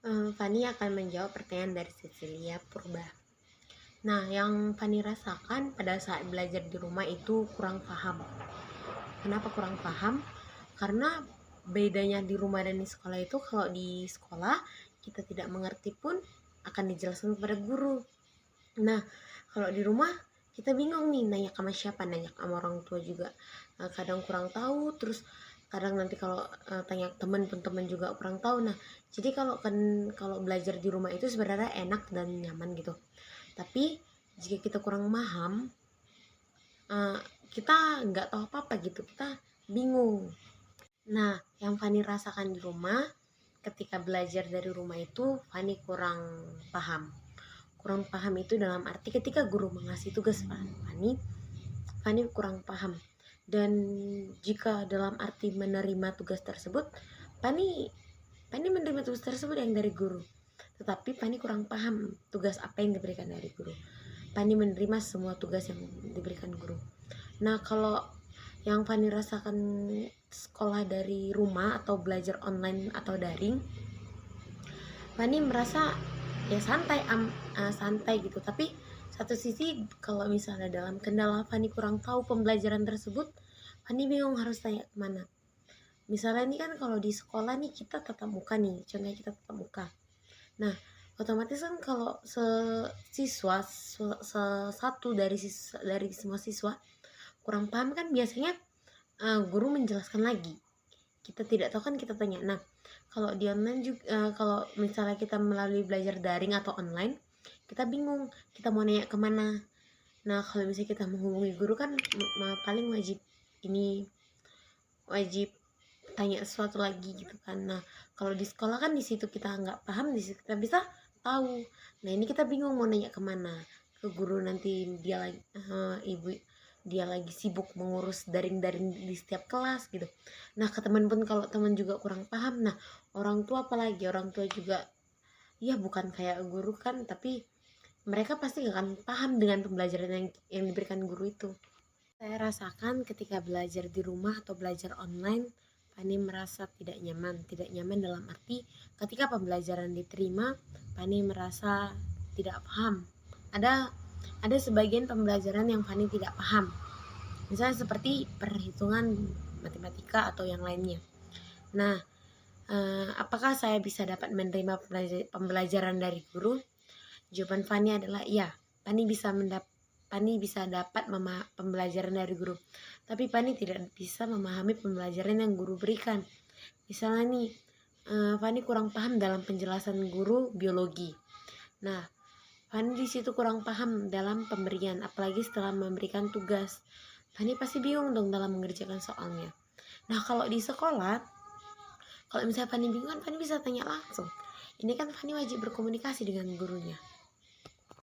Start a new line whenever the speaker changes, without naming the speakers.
Fani akan menjawab pertanyaan dari Cecilia Purba. Nah, yang Fani rasakan pada saat belajar di rumah itu kurang paham. Kenapa kurang paham? Karena bedanya di rumah dan di sekolah itu, kalau di sekolah kita tidak mengerti pun akan dijelaskan kepada guru. Nah, kalau di rumah kita bingung nih, nanya sama siapa, nanya sama orang tua juga. Kadang kurang tahu, terus kadang nanti kalau tanya teman pun teman juga kurang tahu. Nah, jadi kalau belajar di rumah itu sebenarnya enak dan nyaman gitu. Tapi jika kita kurang paham, eh, kita nggak tahu apa-apa gitu, kita bingung. Nah, yang Fani rasakan di rumah ketika belajar dari rumah itu, Fani kurang paham. Kurang paham itu dalam arti ketika guru mengasih tugas Fani kurang paham. Dan jika dalam arti menerima tugas tersebut, Fani menerima tugas tersebut yang dari guru. Tetapi Fani kurang paham tugas apa yang diberikan dari guru. Fani menerima semua tugas yang diberikan guru. Nah, kalau yang Fani rasakan sekolah dari rumah atau belajar online atau daring, Fani merasa ya santai gitu. Tapi satu sisi kalau misalnya dalam kendala Fani kurang tahu pembelajaran tersebut, Fani bingung harus tanya kemana. Misalnya ini kan kalau di sekolah nih kita tatap muka nih, contohnya kita tatap muka. Nah, otomatis kan kalau satu dari semua siswa kurang paham kan biasanya guru menjelaskan lagi. Kita tidak tahu kan kita tanya. Nah, kalau di online juga, kalau misalnya kita melalui belajar daring atau online, kita bingung kita mau nanya kemana. Nah, kalau misalnya kita menghubungi guru kan paling wajib tanya sesuatu lagi gitu kan. Nah, kalau di sekolah kan di situ kita nggak paham, di situ kita bisa tahu. Nah, ini kita bingung mau nanya kemana ke guru, nanti dia lagi ibu dia lagi sibuk mengurus daring-daring di setiap kelas gitu. Nah, ke teman pun kalau teman juga kurang paham. Nah, orang tua apalagi, orang tua juga ya bukan kayak guru kan, tapi mereka pasti gak akan paham dengan pembelajaran yang diberikan guru itu. Saya rasakan ketika belajar di rumah atau belajar online, Fani merasa tidak nyaman. Tidak nyaman dalam arti ketika pembelajaran diterima, Fani merasa tidak paham. Ada sebagian pembelajaran yang Fani tidak paham. Misalnya seperti perhitungan matematika atau yang lainnya. Nah, apakah saya bisa dapat menerima pembelajaran dari guru? Jawaban Fani adalah iya. Fani bisa dapat pembelajaran dari guru. Tapi Fani tidak bisa memahami pembelajaran yang guru berikan. Misalnya nih, Fani kurang paham dalam penjelasan guru biologi. Nah, Fani di situ kurang paham dalam pemberian, apalagi setelah memberikan tugas. Fani pasti bingung dong dalam mengerjakan soalnya. Nah, kalau di sekolah, kalau misalnya Fani bingung kan Fani bisa tanya langsung. Ini kan Fani wajib berkomunikasi dengan gurunya.